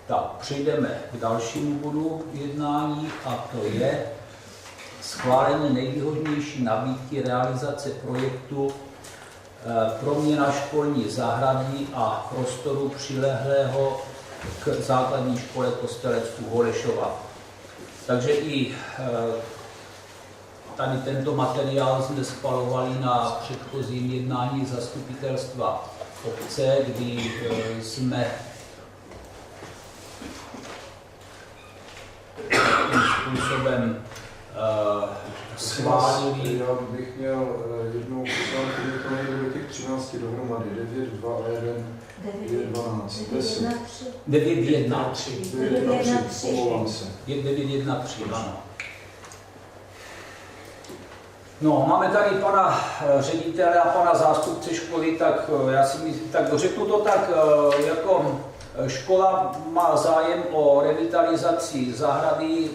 Tak, přejdeme k dalšímu bodu jednání a to je schválení nejvýhodnější nabídky realizace projektu proměna školní zahrady a prostoru přilehlého k základní škole Kostelec u Holešova. Takže i tady tento materiál jsme schvalovali na předchozím jednání zastupitelstva obce, kdy jsme tím způsobem schválili. Já bych měl jednou poznámku, že to nejde do těch 13 dohromady, 9, 2 a 1, 9, 12, 10. 9, 1, 3. 9, 1, 3, omlouvám se. 9, 1, 3, ano. No, máme tady pana ředitele a pana zástupce školy, tak já si myslím, tak řeknu to tak, jako škola má zájem o revitalizaci zahrady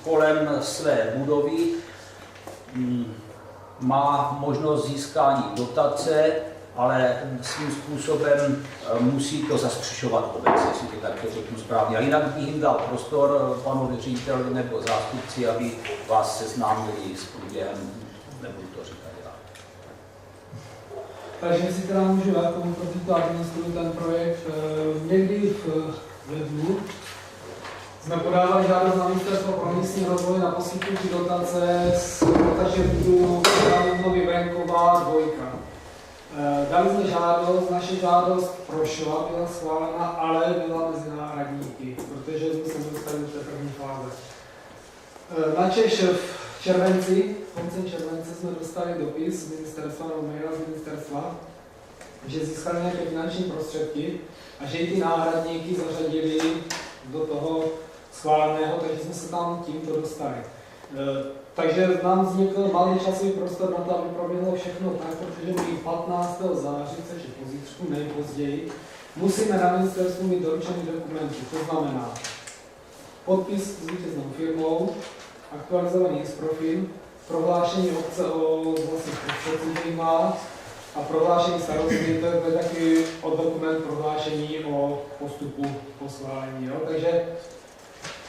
kolem své budovy, má možnost získání dotace, ale svým způsobem musí to zastřešovat obec, jestli to takto řeknu správně. A jinak bych jim dal prostor panu řediteli nebo zástupci, aby vás seznámili s průběhem, nebudu to říkat já. Takže si teda můžu já tomu to administruji ten projekt. Někdy v lednu jsme podávali žádost na Ministerstvo pro místní rozvoj na poskytnutí dotace z dotačního titulu Nový venková 2. Dali jsme žádost, naše žádost prošla, byla schválena, ale byla mezi náhradníky, protože jsme se dostali do té první fáze. Načež v červenci, koncem července jsme dostali dopis z ministerstva, nebo maila z ministerstva, že získali nějaké finanční prostředky a že i ty náhradníky zařadili do toho schváleného, takže jsme se tam tímto dostali. Takže nám vznikl malý časový prostor na to, aby proběhlo všechno tak, protože my 15. září, což je pozítřku nejpozději, musíme na ministerstvu mít doručený dokumenty, to znamená podpis s vítěznou firmou, aktualizovaný profil, prohlášení obce o vlastních prostředcích má a prohlášení starosty, to je taky dokument prohlášení o postupu po schválení. Jo? Takže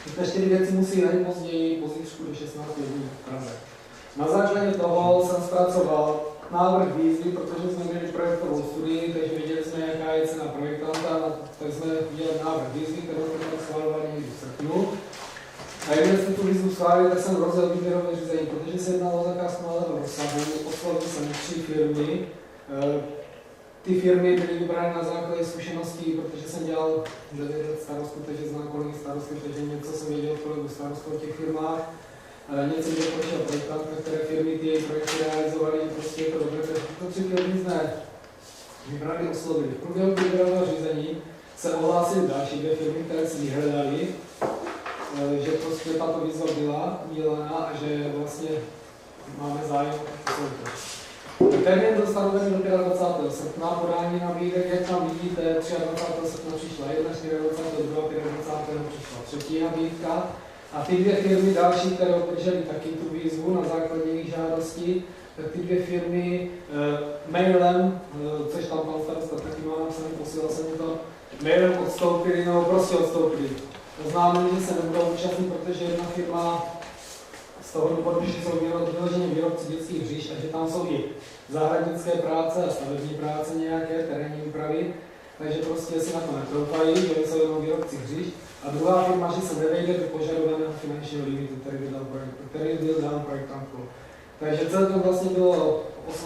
ty 4 věci musí nejpozději pozítřku do 16 dní v Praze. Na základě toho jsem zpracoval návrh výzvy, protože jsme měli projektovou studii, takže viděli jsme, jaká je cena projektanta, tak jsme udělali návrh výzvy, kterou jsme schválovali někdy v srpnu. A když jsme tu výzvu schválili, tak jsem rozdělil výběrové řízení, protože se jednalo o zakázku malého rozsahu, oslovil jsem 3 firmy. Ty firmy byly vybrány na základě zkušeností, protože jsem dělal 9 let starostu, takže znám kolegy starosty, takže něco jsem věděl kolegu starostu o těch firmách. Něco mě prošel projektant, které firmy ty projekty realizovaly, prostě je to dobré, takže tyto 3 firmy jsme vybrali, oslovili. V průběhu výběrového řízení se ohlásily další 2 firmy, které si vyhledaly, že prostě tato výzva byla udělaná a že vlastně máme zájem o soutěž. Termín byl stanovený do 25. srpna, podání nabídek, jak tam vidíte, 23. srpna přišla 1, 24. 25. přišla 3. nabídka. A ty 2 firmy další, které obdržely taky tu výzvu na základě jejich žádosti, tak ty 2 firmy mailem, což tam pan starosta taky má napsané, posílal jsem to, mailem odstoupili, no prostě odstoupili. Oznámili, že se nebudou účastnit, protože jedna firma z toho důvodu, že jsou vyloženě výrobci dětských hřišť a že tam jsou i zahradnické práce a stavební práce nějaké, terénní úpravy, takže prostě si na to netroufají, že jsou jenom výrobci hřišť. A druhá firma, že se nevejde do požadovaného finančního limitu, který byl dán projektantkou. Takže celkem vlastně bylo,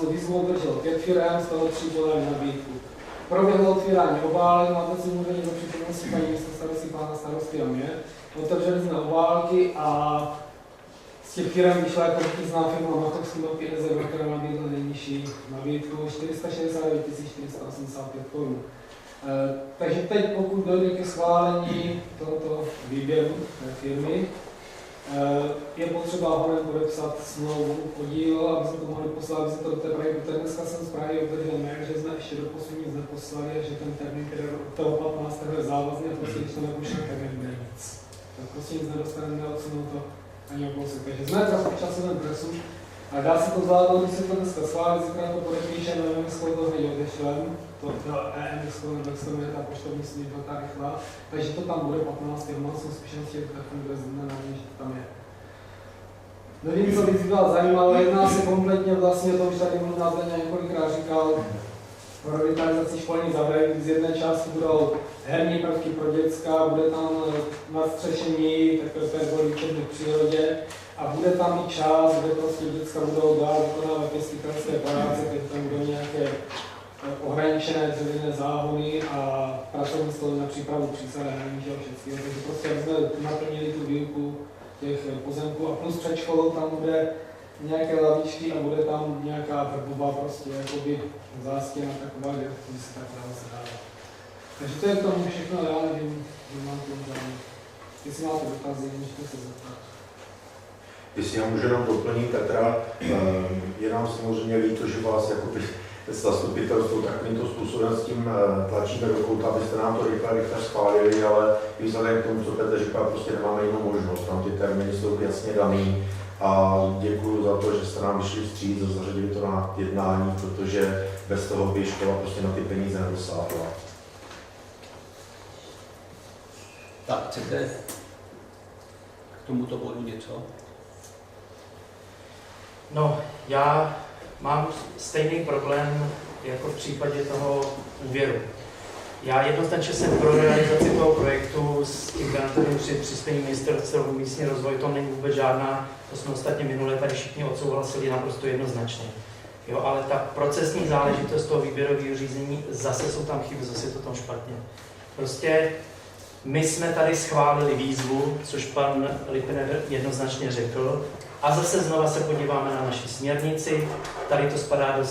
výzvu obdrželo 5 firm, z toho 3 podali nabídku. Proběhlo otvírání obálek, máte si můžete do přítomnosti paní místostarostky, pána starosty a mě. Otevřeli jsme obálky a z těch firm vyšla jako vítězná firma Matovský mapy rezerva, která nabídla nejnižší nabídku 469 485 korun. Takže teď, pokud dojde ke schválení tohoto výběru té firmy, je potřeba honem podepsat smlouvu o dílo, aby jsme to mohli poslat, aby se to do té Prahy, protože dneska jsem z Prahy obdržel mail, že jsme ještě doposud nic neposlali a že ten termín, který od toho 15. je závazný a prostě když to nepošle, tak nebude nic. Tak prostě nic nedostaneme, neodsunou to ani o kousek. Takže jsme v časovém presu, A dá se to zvládnout, když se to dneska schválí, zítra to podepíšeme, nevím, skoro to hned odešlem, to EMS, nebo jak se jmenuje ta poštovní služba, ta rychlá, takže to tam bude 15. mám jsem zkušenosti, že to tak funguje z dne na den, že to tam je. Nevím, co bych byla zajímavé, jedná se kompletně vlastně, to už tady možná Zdeněk několikrát říkal, o revitalizaci školních zahrad, z jedné části budou herní prvky pro děcka, bude tam nadstřešení, takové pergolíček v přírodě a bude tam i část, kde prostě děcka budou dál vykonávat pěstitelské práce, kde tam budou nějaké ohraničené dřevěné záhony a pracovní stůl na přípravu přísady hraní a všechno. Takže prostě aby jsme naplnili tu výuku těch pozemků a plus před školou tam bude nějaké lavičky a bude tam nějaká vrbova prostě jakoby zástěna taková, kde by se tak dalo se dávat. Takže to je k tomu všechno, já nevím, že mám to žádný. Jestli máte dotazy, můžete se zeptat. Jestli já můžu jenom doplnit, tak teda je nám samozřejmě líto, že vás jakoby zastupitelstvo takovýmto způsobem s tím tlačíme do kouta, abyste nám to rychle schválili, ale i vzhledem k tomu, co Petr říkal, prostě nemáme jinou možnost. Tam ty termíny jsou jasně daný a děkuji za to, že jste nám vyšli vstříc a zařadili to na jednání, protože bez toho by škola prostě na ty peníze nedosáhla. Tak, chcete k tomuto bodu něco? No, já mám stejný problém jako v případě toho úvěru. Já jednoznačně jsem pro realizaci toho projektu s tím garantovým přispěním Ministerstva pro místní rozvoj, to není vůbec žádná, to jsme ostatně minule tady všichni odsouhlasili naprosto jednoznačně. Jo, ale ta procesní záležitost toho výběrového řízení, zase jsou tam chyby, zase je to tam špatně. Prostě my jsme tady schválili výzvu, což pan Lipiner jednoznačně řekl, a zase znova se podíváme na naši směrnici. Tady to spadá do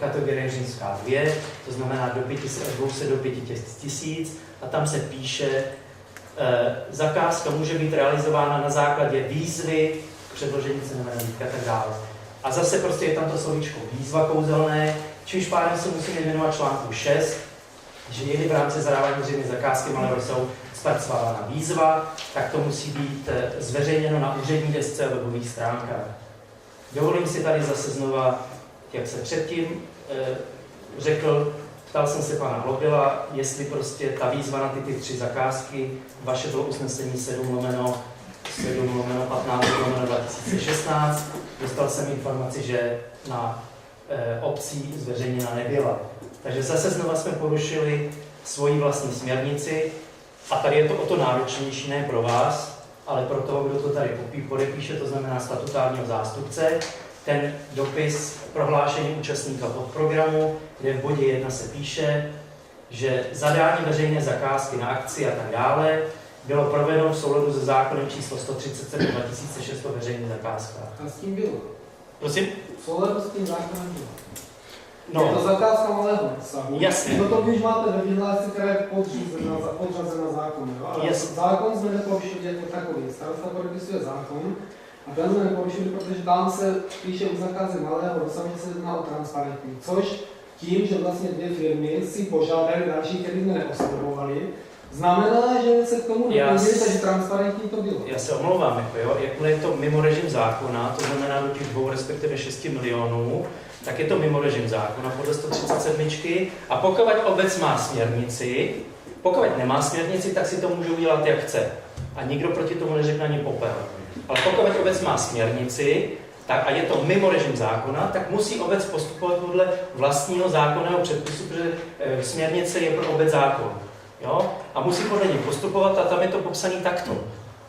kategorie římská 2, to znamená do 200 do 5 tisíc, a tam se píše, zakázka může být realizována na základě výzvy, předložení cenové nabídky a tak dále. A zase prostě je tam to slovíčko výzva kouzelné, čímž pádem se musíme věnovat článku 6, že je v rámci zadávání veřejné zakázky malé rozsahu zpracovávána výzva, tak to musí být zveřejněno na úřední desce a webových stránkách. Dovolím si tady zase znova, jak se předtím řekl, ptal jsem se pana Hlobila, jestli prostě ta výzva na ty 3 zakázky, vaše bylo usnesení 7/15/2016, dostal jsem informaci, že na obcí zveřejněna nebyla. Takže zase znova jsme porušili svoji vlastní směrnici a tady je to o to náročnější, ne pro vás, ale pro toho, kdo to tady podepíše, to znamená statutárního zástupce, ten dopis prohlášení účastníka podprogramu, kde v bodě 1 se píše, že zadání veřejné zakázky na akci a tak dále bylo provedeno v souladu se zákonem číslo 137/2006 o veřejných zakázkách. A s tím bylo? Prosím? V souladu s tím zákonem bylo. No. Je to zakázka malého rozsahu. Jasně. Toto když máte ve vyhlášce, která je podřazena zákonu. Ale zákon jsme neporušili jako takový. Starosta podepisuje zákon a ten jsme neporušili, protože tam se píše u zakázek malého rozsahu, že se jedná o transparentní. Což tím, že vlastně 2 firmy si požádali další, které jsme neoslovovali, znamená, že se k tomu nepoužili, takže transparentní to bylo. Já se omlouvám, jakmile je to mimo režim zákona, to znamená do těch 2, respektive 6 milionů, tak je to mimo režim zákona podle 137. A pokud obec má směrnici, pokud nemá směrnici, tak si to může udělat, jak chce. A nikdo proti tomu neřekne ani popel. Ale pokud obec má směrnici, tak a je to mimo režim zákona, tak musí obec postupovat podle vlastního zákonného předpisu, protože směrnice je pro obec zákon. Jo? A musí podle něj postupovat a tam je to popsané takto.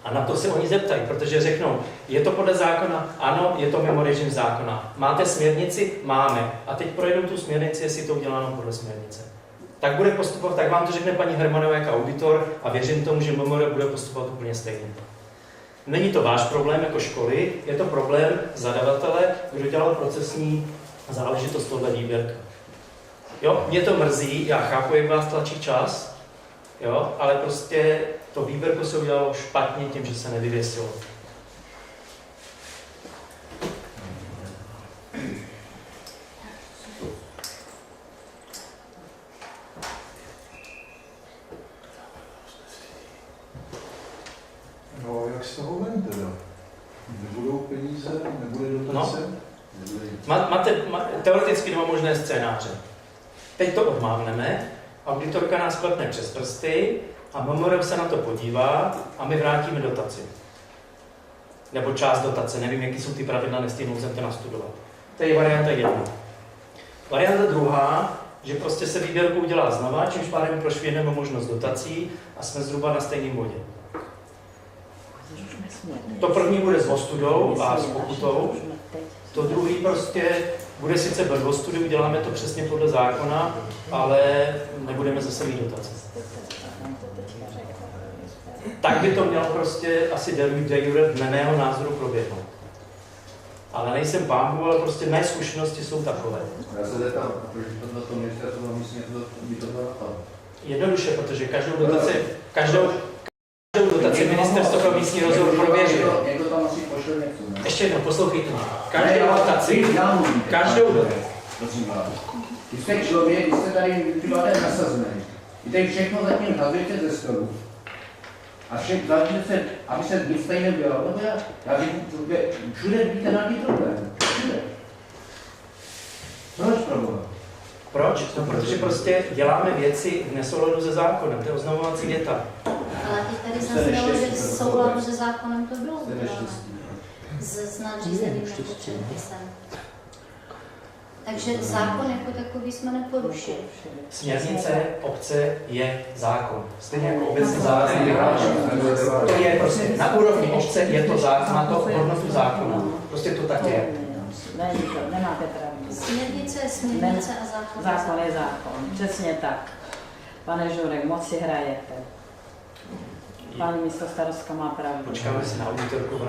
A na to se oni zeptají, protože řeknou, je to podle zákona? Ano, je to mimo režim zákona. Máte směrnici? Máme. A teď projedou tu směrnici, jestli to uděláno podle směrnice. Tak bude postupovat, tak vám to řekne paní Hermanová jako auditor a věřím tomu, že MMR bude postupovat úplně stejně. Není to váš problém jako školy, je to problém zadavatele, kdo dělal procesní záležitost tohle výběrka. Jo, mě to mrzí, já chápu, jak vás tlačí čas, jo, ale prostě to výběrko se udělalo špatně tím, že se nevyvěsilo. No, jak z toho ven teda? Nebudou peníze, nebude dotace? No, Máte teoreticky dva možné scénáře. Teď to odmávneme, auditorka nás klepne přes prsty a MMR se na to podívá a my vrátíme dotaci. Nebo část dotace, nevím, jaký jsou ty pravidla, nestihnu jsem to nastudovat. To je varianta jedna. Varianta druhá, že prostě se výběrku udělá znova, čímž pádem prošvihneme možnost dotací a jsme zhruba na stejném bodě. To první bude s ostudou a s pokutou, to druhý prostě bude sice bez ostudy, uděláme to přesně podle zákona, ale nebudeme zase mít dotace. Tak by to mělo prostě asi de jure dle mého názoru proběhnout. Ale nejsem pánbu, ale prostě mé zkušenosti jsou takové. Já se zeptám, proč to ministerstvo na místě by to napadlo? Jednoduše, protože každou dotaci ministerstvo pro místní rozvoj prověřuje. Někdo tam asi pošle něco, ne? Ještě jednou, poslouchejte mě. Každou dotaci. Prosím vás. Vy jste člověk, vy jste tady máte nasazený. Vy tady všechno zatím hazujete ze stolu. A aby se nic tady nebylo. Já všude víte nějaký problém. Všude. Proč problém? Proč? No, protože prostě děláme věci v nesouladu se zákonem. To je oznamovací věta. Ale teď tady zaznělo, že v souladu se zákonem to bylo uděláno. S nadřízeným nebo předpisem. Takže zákon jako takový jsme neporušili. Směrnice obce je zákon. Stejně jako obecný zákon vyhlášení. To je prostě na úrovni obce je to zákon, má to hodnotu zákona. Prostě to tak je. Nemáte pravdu. Směrnice je směrnice a zákon. Zákon je zákon, přesně tak. Pane Žurek, moc si hrajete. Paní místostarostka má pravdu. Počkáme si na auditorku.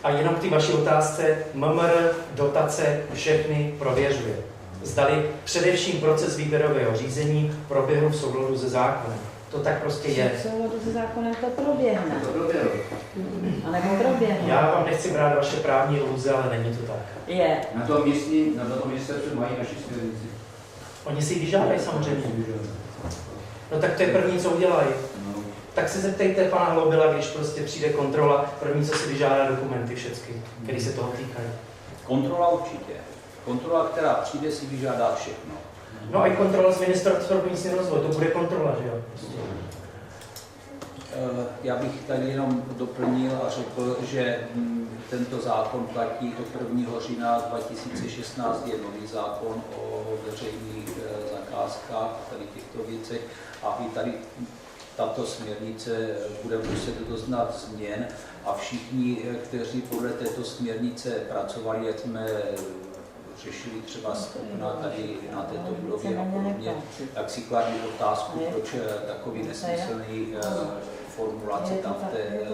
A jenom k té vaší otázce, MMR dotace všechny prověřuje. Zdali především proces výběrového řízení proběhl v souladu se zákonem. To tak prostě je. V souladu se zákonem to proběhne. To proběhlo. A nebo proběhne. Já vám nechci brát vaše právní iluze, ale není to tak. Je. Na to ministerstvu mají naši směrnici. Oni si ji vyžádají samozřejmě. No tak to je první, co udělají. No. Tak se zeptejte pana Hlobila, když prostě přijde kontrola, první, co si vyžádá dokumenty všechny, které se toho týkají. Kontrola určitě. Kontrola, která přijde, si vyžádá všechno. No a i kontrola z ministerstva pro místní rozvoj, to bude kontrola, že jo? Prostě. Já bych tady jenom doplnil a řekl, že tento zákon platí od 1. října 2016, je nový zákon o veřejných zakázkách, tady těchto věcech a i tady tato směrnice bude muset doznat změn a všichni, kteří podle této směrnice pracovali, jak jsme řešili třeba skupina tady na této budově a podobně, tak si kladli otázku, proč takový nesmyslný formulace tam v té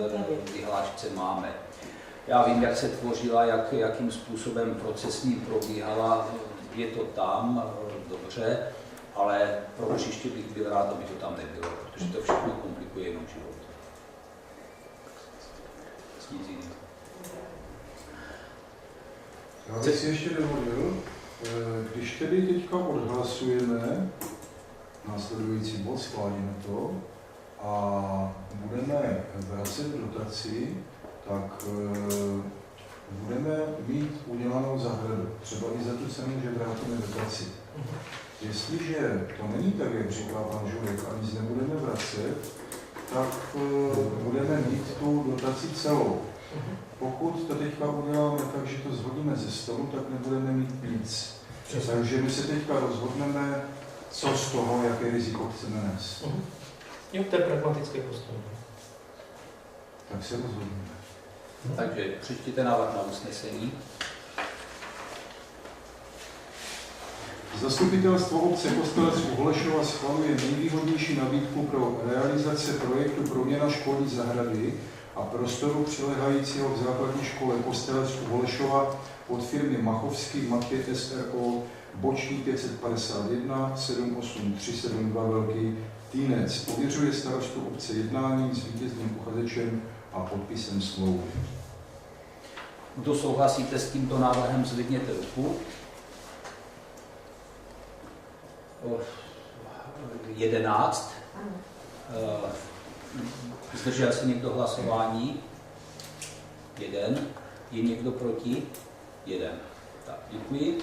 vyhlášce máme. Já vím, jak se tvořila, jakým způsobem procesní probíhala, je to tam, dobře, ale pro příště bych byl rád, aby to tam nebylo, protože to všechno komplikuje jenom život. Nic jiného. Já bych si ještě dovolil, když tedy teďka odhlasujeme následující bod, schválíme to a budeme vracet dotaci, tak budeme mít udělanou zahradu. Třeba i za tu cenu, že vrátíme dotaci. Jestliže to není tak, jak říká pan Žurek, a nic nebudeme vracet, tak budeme mít tu dotaci celou. Pokud to teďka uděláme tak, že to zhodíme ze stolu, tak nebudeme mít nic. Takže my se teďka rozhodneme, co z toho, jaké riziko chceme nést. Jo, to je pragmatický postup. Tak se rozhodneme. Takže přečtěte návrh na usnesení. Zastupitelstvo obce Kostelec u Holešova schvaluje nejvýhodnější nabídku pro realizaci projektu proměna školní zahrady a prostoru přilehajícího k základní škole Kostelec u Holešova od firmy Machovský Matě SRO boční 551 78372 Velký Týnec. Pověřuje starostu obce jednání s vítězným uchazečem a podpisem smlouvy. Kdo souhlasíte s tímto návrhem, zvedněte ruku. 11. Zdržel se někdo hlasování? Jeden. Je někdo proti? Jeden. Tak, děkuji.